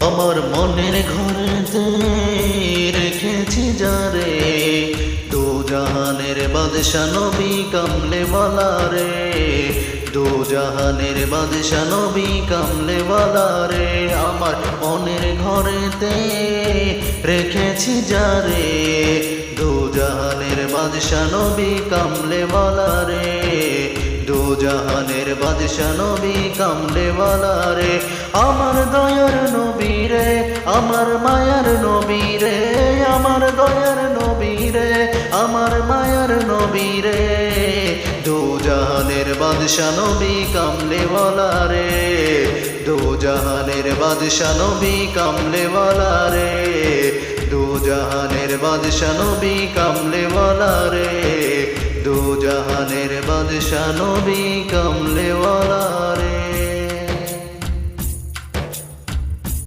আমার মনের ঘরেতে রেখেছি যারে, দু জাহানের বাদশা নবী কামলে ওয়ালা রে, দু জাহানের বাদশা নবী কামলে ওয়ালা রে। আমার মনের ঘরেতে রেখেছি যারে, দু জাহানের বাদশা নবী কামলে ওয়ালা রে, দু জাহানের বাদশা নবী কামলে ওয়ালা রে। আমার দয়ার নবী রে, আমার মায়ার নবী রে, আমার দয়ার নবী রে, আমার মায়ার নবী রে, দু জাহানের বাদশা নবী কামলে ওয়ালা রে, দু জাহানের বাদশা নবী কামলে ওয়ালা রে, দু জাহানের বাদশা নবী কামলে ওয়ালা রে, দু জাহানের বাদশা নবী কামলে ওয়ালা রে।